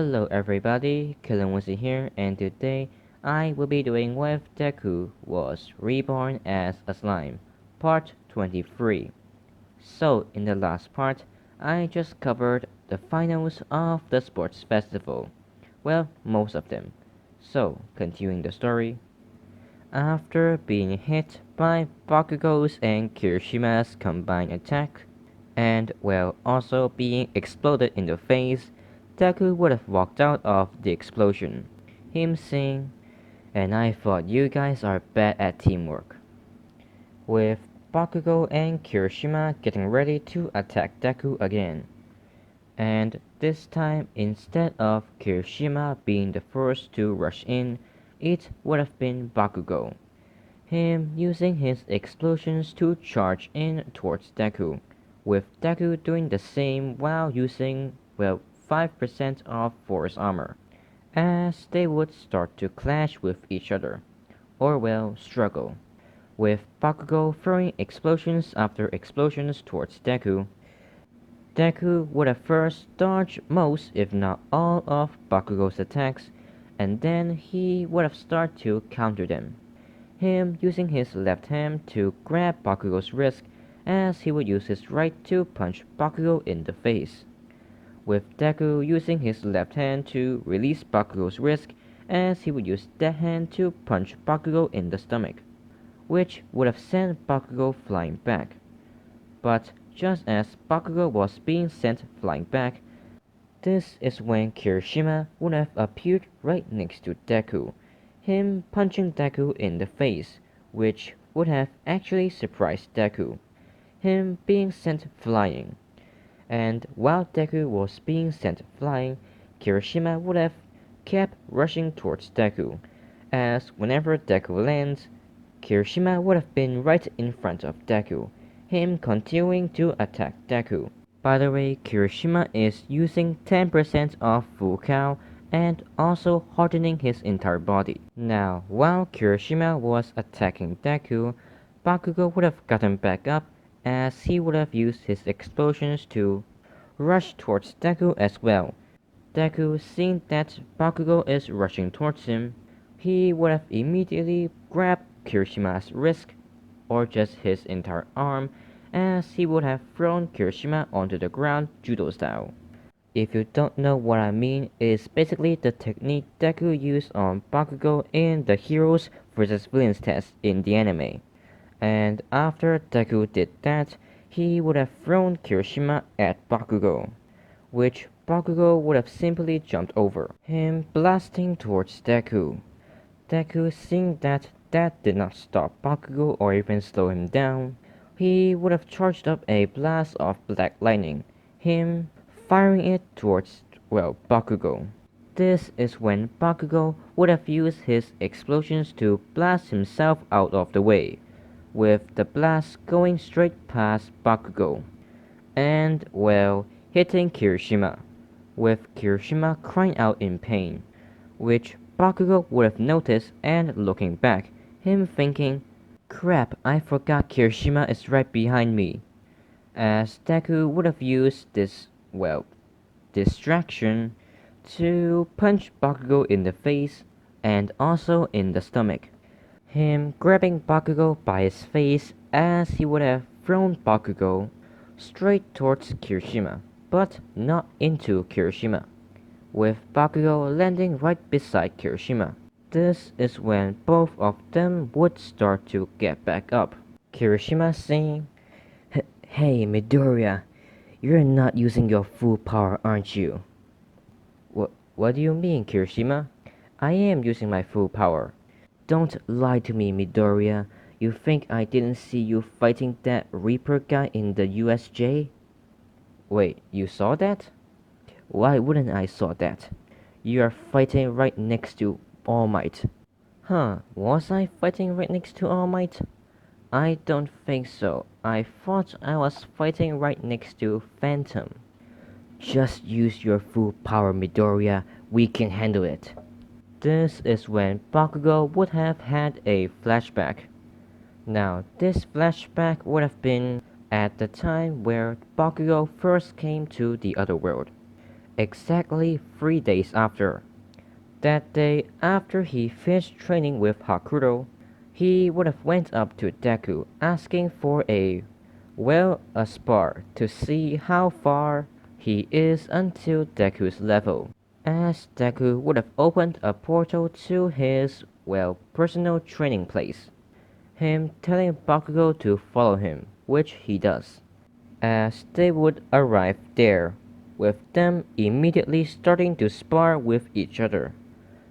Hello everybody, Killenwoozy here, and today I will be doing with Deku was reborn as a slime, part 23. So in the last part, I just covered the finals of the sports festival. Well, most of them. So, continuing the story. After being hit by Bakugo's and Kirishima's combined attack, and while also being exploded in the face, Deku would have walked out of the explosion. Him saying, "And I thought you guys are bad at teamwork." With Bakugo and Kirishima getting ready to attack Deku again. And this time, instead of Kirishima being the first to rush in, it would have been Bakugo. Him using his explosions to charge in towards Deku, with Deku doing the same while using, well, 5% of force armor, as they would start to clash with each other, or well, struggle, with Bakugo throwing explosions after explosions towards Deku. Deku would have first dodged most if not all of Bakugo's attacks, and then he would have started to counter them. Him using his left hand to grab Bakugo's wrist as he would use his right to punch Bakugo in the face, with Deku using his left hand to release Bakugo's wrist as he would use that hand to punch Bakugo in the stomach, which would have sent Bakugo flying back. But just as Bakugo was being sent flying back, this is when Kirishima would have appeared right next to Deku, him punching Deku in the face, which would have actually surprised Deku, him being sent flying. And while Deku was being sent flying, Kirishima would have kept rushing towards Deku, as whenever Deku lands, Kirishima would have been right in front of Deku, him continuing to attack Deku. By the way, Kirishima is using 10% of full cow and also hardening his entire body. Now, while Kirishima was attacking Deku, Bakugo would have gotten back up as he would have used his explosions to rush towards Deku as well. Deku, seeing that Bakugo is rushing towards him, he would have immediately grabbed Kirishima's wrist, or just his entire arm, as he would have thrown Kirishima onto the ground judo style. If you don't know what I mean, it's basically the technique Deku used on Bakugo in the Heroes vs Villains test in the anime. And after Deku did that, he would have thrown Kirishima at Bakugo, which Bakugo would have simply jumped over, him blasting towards Deku. Deku, seeing that did not stop Bakugo or even slow him down, he would have charged up a blast of black lightning, him firing it towards, well, Bakugo. This is when Bakugo would have used his explosions to blast himself out of the way, with the blast going straight past Bakugo, and, well, hitting Kirishima, with Kirishima crying out in pain, which Bakugo would have noticed and looking back, him thinking, "Crap, I forgot Kirishima is right behind me," as Deku would have used this, well, distraction to punch Bakugo in the face and also in the stomach, him grabbing Bakugo by his face as he would have thrown Bakugo straight towards Kirishima, but not into Kirishima, with Bakugo landing right beside Kirishima. This is when both of them would start to get back up. Kirishima saying, "Hey Midoriya, you're not using your full power, aren't you?" What do you mean, Kirishima? "I am using my full power." "Don't lie to me, Midoriya. You think I didn't see you fighting that Reaper guy in the USJ?" "Wait, you saw that?" "Why wouldn't I saw that? You are fighting right next to All Might." "Huh, was I fighting right next to All Might?" "I don't think so. I thought I was fighting right next to Phantom." "Just use your full power, Midoriya. We can handle it." This is when Bakugo would have had a flashback. Now, this flashback would have been at the time where Bakugo first came to the other world, exactly 3 days after. That day, after he finished training with Hakuro, he would have went up to Deku asking for a spar to see how far he is until Deku's level, as Deku would have opened a portal to his, personal training place, him telling Bakugo to follow him, which he does, as they would arrive there, with them immediately starting to spar with each other.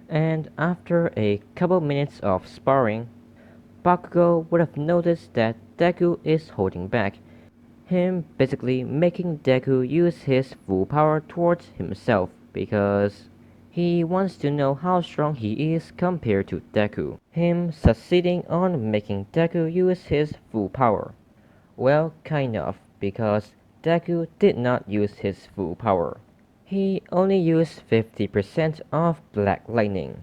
And after a couple minutes of sparring, Bakugo would have noticed that Deku is holding back, him basically making Deku use his full power towards himself because he wants to know how strong he is compared to Deku. Him succeeding on making Deku use his full power. Well, kind of, because Deku did not use his full power. He only used 50% of Black Lightning,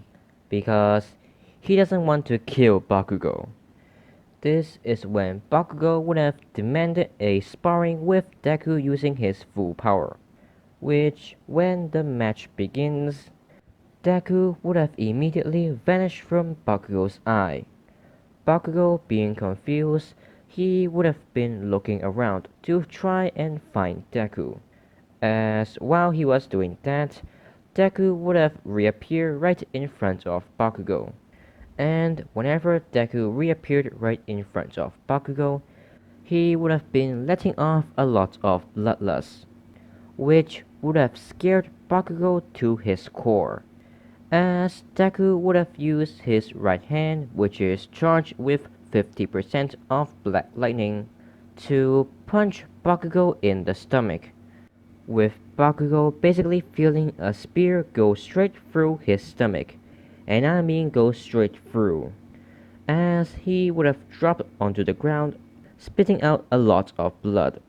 because he doesn't want to kill Bakugo. This is when Bakugo would have demanded a sparring with Deku using his full power, which, when the match begins, Deku would have immediately vanished from Bakugo's eye. Bakugo being confused, he would have been looking around to try and find Deku, as while he was doing that, Deku would have reappeared right in front of Bakugo. And whenever Deku reappeared right in front of Bakugo, he would have been letting off a lot of bloodlust, which would have scared Bakugo to his core, as Deku would have used his right hand, which is charged with 50% of Black Lightning, to punch Bakugo in the stomach, with Bakugo basically feeling a spear go straight through his stomach, and I mean go straight through, as he would have dropped onto the ground, spitting out a lot of blood.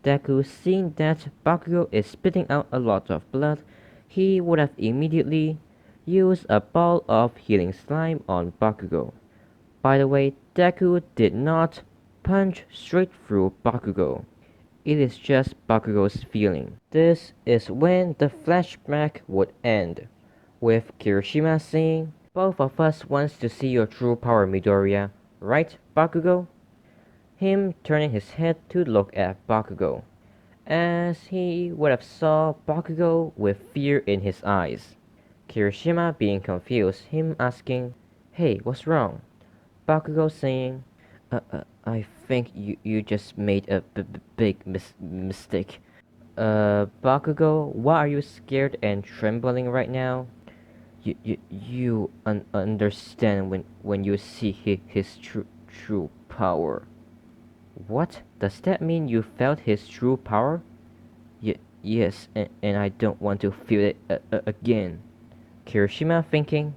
Deku, seeing that Bakugo is spitting out a lot of blood, he would have immediately used a ball of healing slime on Bakugo. By the way, Deku did not punch straight through Bakugo. It is just Bakugo's feeling. This is when the flashback would end, with Kirishima saying, "Both of us wants to see your true power, Midoriya, right, Bakugo?" Him turning his head to look at Bakugo, as he would have saw Bakugo with fear in his eyes. Kirishima being confused, him asking, "Hey, what's wrong?" Bakugo saying, I think you just made a big mistake. Bakugo, why are you scared and trembling right now? You understand when you see his true power. What? Does that mean you felt his true power? Yes, and I don't want to feel it again. Kirishima thinking,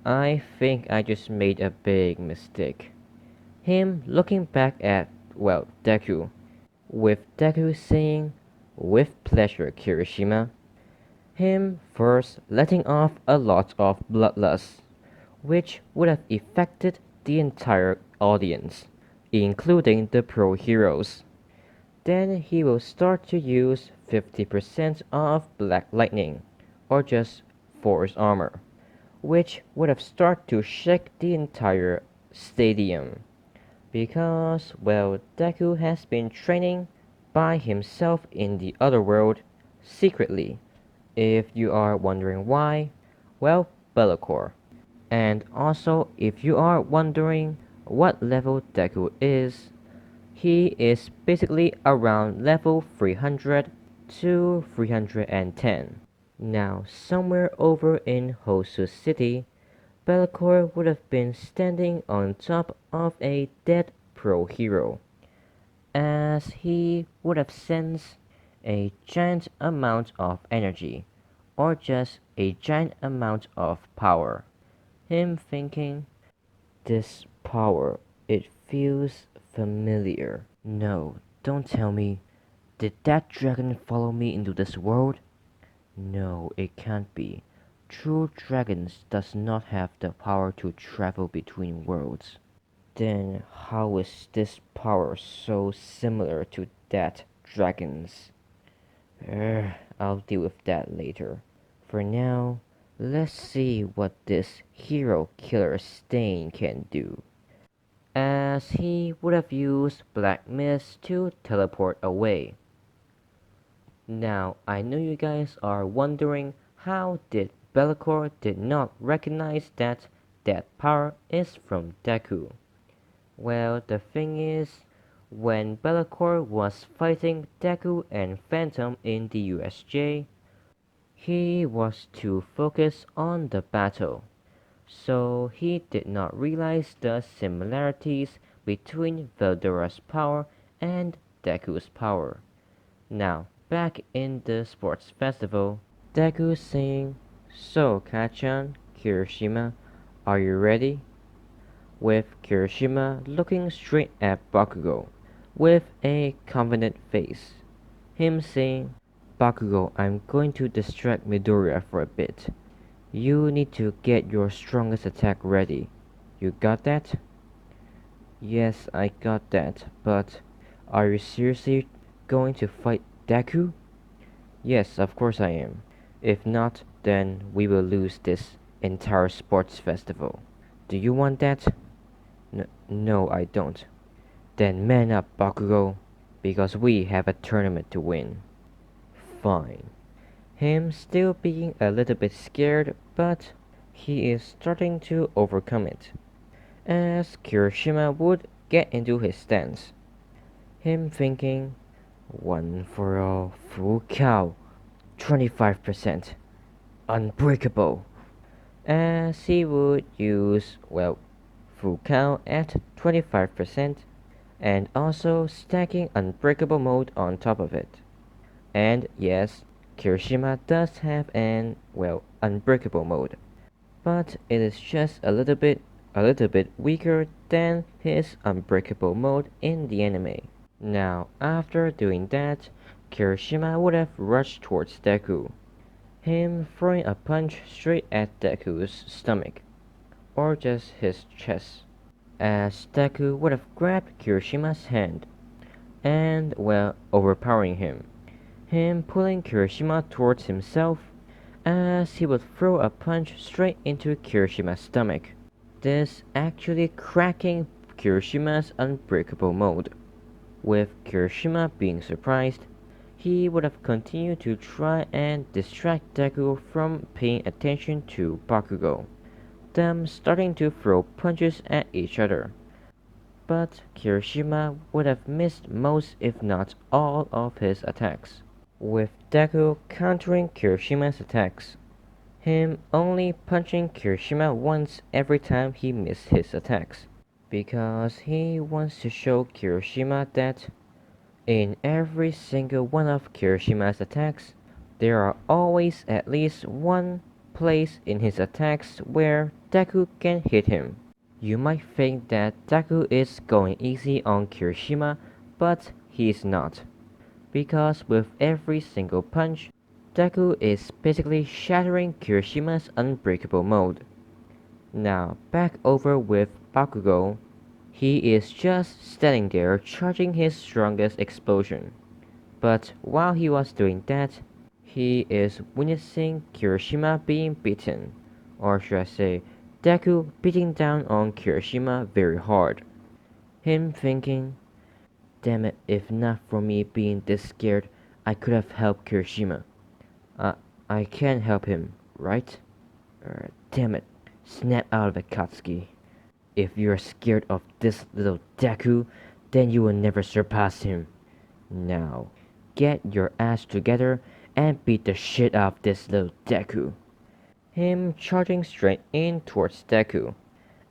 I think I just made a big mistake. Him looking back at, Deku, with Deku saying, "With pleasure, Kirishima." Him first letting off a lot of bloodlust, which would have affected the entire audience, including the pro heroes. Then he will start to use 50% of Black Lightning, or just Force Armor, which would have started to shake the entire stadium. Because, Deku has been training by himself in the other world secretly. If you are wondering why, Bellicor. And also, if you are wondering what level Deku is, he is basically around level 300 to 310. Now, somewhere over in Hosu City, Bellicor would have been standing on top of a dead pro hero, as he would have sensed a giant amount of energy, or just a giant amount of power. Him thinking, this power, it feels familiar. No, don't tell me, did that dragon follow me into this world? No, it can't be. True dragons does not have the power to travel between worlds. Then how is this power so similar to that dragon's? I'll deal with that later. For now, let's see what this hero killer Stain can do. As he would have used Black Mist to teleport away. Now, I know you guys are wondering how did Bellicor did not recognize that that power is from Deku. Well, the thing is, when Bellicor was fighting Deku and Phantom in the USJ, he was too focused on the battle, so he did not realize the similarities between Veldora's power and Deku's power. Now, back in the sports festival, Deku saying, "So, Kachan, Kirishima, are you ready?" With Kirishima looking straight at Bakugo with a confident face. Him saying, "Bakugo, I'm going to distract Midoriya for a bit. You need to get your strongest attack ready. You got that?" "Yes, I got that, but are you seriously going to fight Deku?" "Yes, of course I am. If not, then we will lose this entire sports festival. Do you want that?" No, I don't." "Then man up, Bakugo, because we have a tournament to win." "Fine." Him still being a little bit scared, but he is starting to overcome it. As Kirishima would get into his stance. Him thinking, "One for all, full cow, 25%, unbreakable." As he would use, well, full cow at 25% and also stacking unbreakable mode on top of it. And yes, Kirishima does have an, well, unbreakable mode, but it is just a little bit weaker than his unbreakable mode in the anime. Now, after doing that, Kirishima would have rushed towards Deku, him throwing a punch straight at Deku's stomach, or just his chest, as Deku would have grabbed Kirishima's hand and, well, overpowering him pulling Kirishima towards himself as he would throw a punch straight into Kirishima's stomach, this actually cracking Kirishima's unbreakable mode. With Kirishima being surprised, he would have continued to try and distract Deku from paying attention to Bakugo, them starting to throw punches at each other. But Kirishima would have missed most if not all of his attacks, with Deku countering Kirishima's attacks, him only punching Kirishima once every time he missed his attacks, because he wants to show Kirishima that in every single one of Kirishima's attacks, there are always at least one place in his attacks where Deku can hit him. You might think that Deku is going easy on Kirishima, but he's not, because with every single punch, Deku is basically shattering Kirishima's unbreakable mode. Now back over with Bakugo. He is just standing there charging his strongest explosion. But while he was doing that, he is witnessing Kirishima being beaten, or should I say, Deku beating down on Kirishima very hard. Him thinking, "Damn it, if not for me being this scared, I could have helped Kirishima. I can't help him, right? Damn it, snap out of it, Katsuki. If you're scared of this little Deku, then you will never surpass him. Now, get your ass together and beat the shit out of this little Deku." Him charging straight in towards Deku.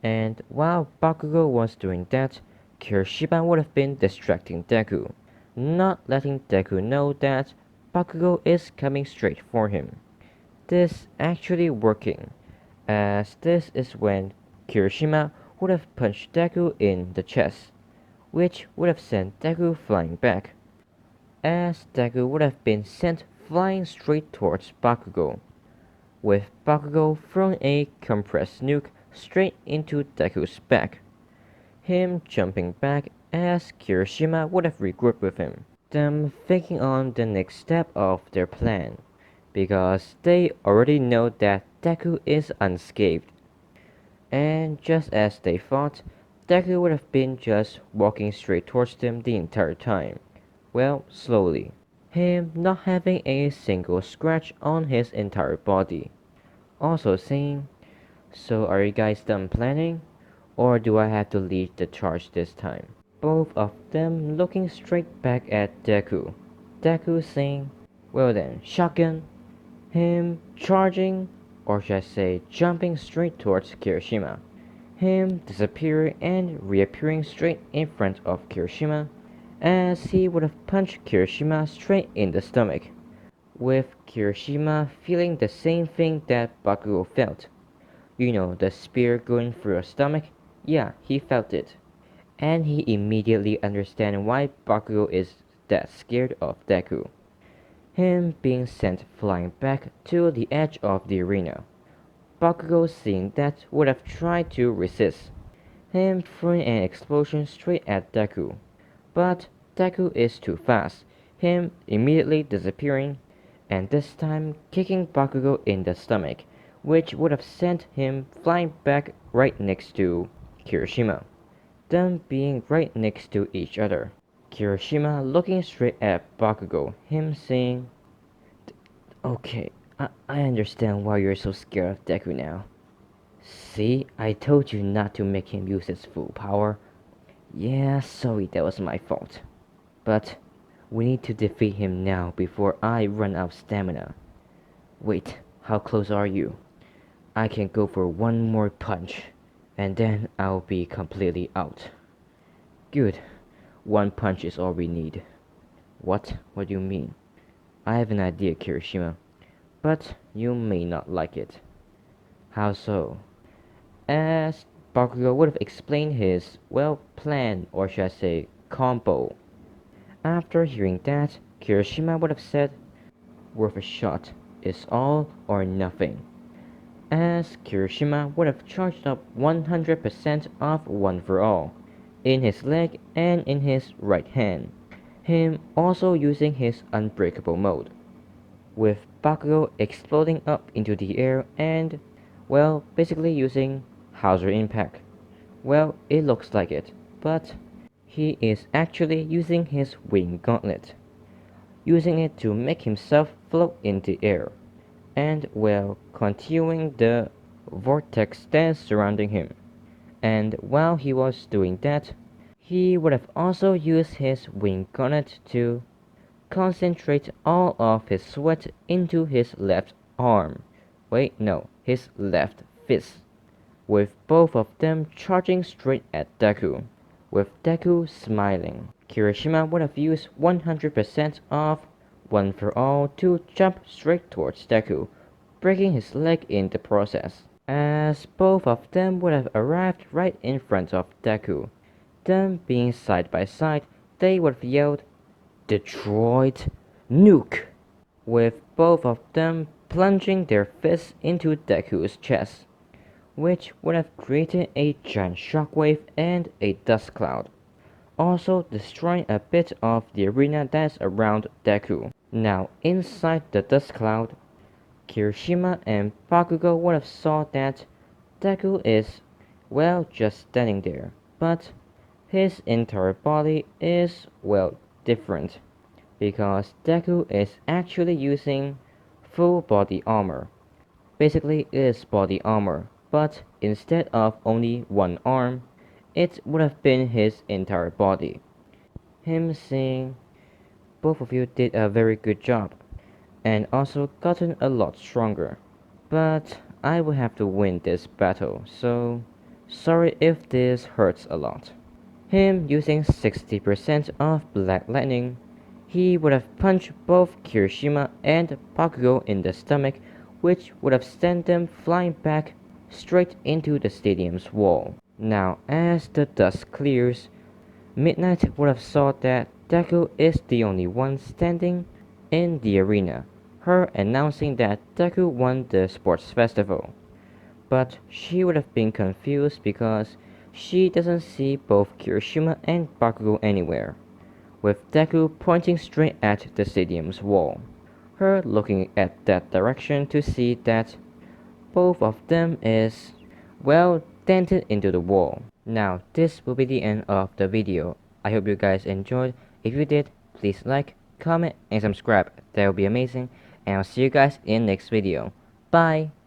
And while Bakugo was doing that, Kirishima would have been distracting Deku, not letting Deku know that Bakugo is coming straight for him. This actually working, as this is when Kirishima would have punched Deku in the chest, which would have sent Deku flying back, as Deku would have been sent flying straight towards Bakugo, with Bakugo throwing a compressed nuke straight into Deku's back, him jumping back as Kirishima would have regrouped with him. them thinking on the next step of their plan, because they already know that Deku is unscathed. And just as they thought, Deku would have been just walking straight towards them the entire time. Well, slowly. Him not having a single scratch on his entire body. Also saying, "So are you guys done planning? Or do I have to lead the charge this time?" Both of them looking straight back at Deku. Deku saying, "Well then, shotgun." Him charging, or should I say jumping straight towards Kirishima. Him disappearing and reappearing straight in front of Kirishima, as he would have punched Kirishima straight in the stomach, with Kirishima feeling the same thing that Bakugo felt. You know, the spear going through your stomach? Yeah, he felt it. And he immediately understands why Bakugo is that scared of Deku. Him being sent flying back to the edge of the arena. Bakugo seeing that would have tried to resist. Him throwing an explosion straight at Deku. But Deku is too fast. Him immediately disappearing, and this time kicking Bakugo in the stomach, which would have sent him flying back right next to Kirishima. Them being right next to each other. Kirishima looking straight at Bakugo, him saying, "Okay, I understand why you're so scared of Deku now. See, I told you not to make him use his full power. Yeah, sorry, that was my fault. But we need to defeat him now before I run out of stamina. Wait, how close are you? I can go for one more punch, and then I'll be completely out." "Good. One punch is all we need." "What? What do you mean?" "I have an idea, Kirishima, but you may not like it." "How so?" As Bakugo would have explained his, well, plan, or should I say, combo. After hearing that, Kirishima would have said, "Worth a shot. It's all or nothing." As Kirishima would have charged up 100% of One for All, in his leg and in his right hand, him also using his unbreakable mode, with Bakugo exploding up into the air and, well, basically using Hauser Impact. Well, it looks like it, but he is actually using his Wing Gauntlet, using it to make himself float in the air, and, well, continuing the vortex dance surrounding him. And while he was doing that, he would have also used his Wing Gauntlet to concentrate all of his sweat into his left arm. Wait, no, his left fist, with both of them charging straight at Deku, with Deku smiling. Kirishima would have used 100% of One for All to jump straight towards Deku, breaking his leg in the process. As both of them would have arrived right in front of Deku, them being side by side, they would have yelled, "Detroit Nuke!" with both of them plunging their fists into Deku's chest, which would have created a giant shockwave and a dust cloud, also destroying a bit of the arena that's around Deku. Now inside the dust cloud, Kirishima and Bakugo would have saw that Deku is, well, just standing there, but his entire body is, well, different, because Deku is actually using full body armor. Basically, it is body armor, but instead of only one arm, it would have been his entire body. Him saying, "Both of you did a very good job, and also gotten a lot stronger. But I will have to win this battle, so sorry if this hurts a lot." Him using 60% of Black Lightning, he would have punched both Kirishima and Bakugo in the stomach, which would have sent them flying back straight into the stadium's wall. Now, as the dust clears, Midnight would have saw that Deku is the only one standing in the arena, her announcing that Deku won the sports festival. But she would have been confused because she doesn't see both Kirishima and Bakugo anywhere. with Deku pointing straight at the stadium's wall. Her looking at that direction to see that both of them is, well, dented into the wall. Now this will be the end of the video. I hope you guys enjoyed. If you did, please like, comment, and subscribe. That would be amazing. And I'll see you guys in next video. Bye!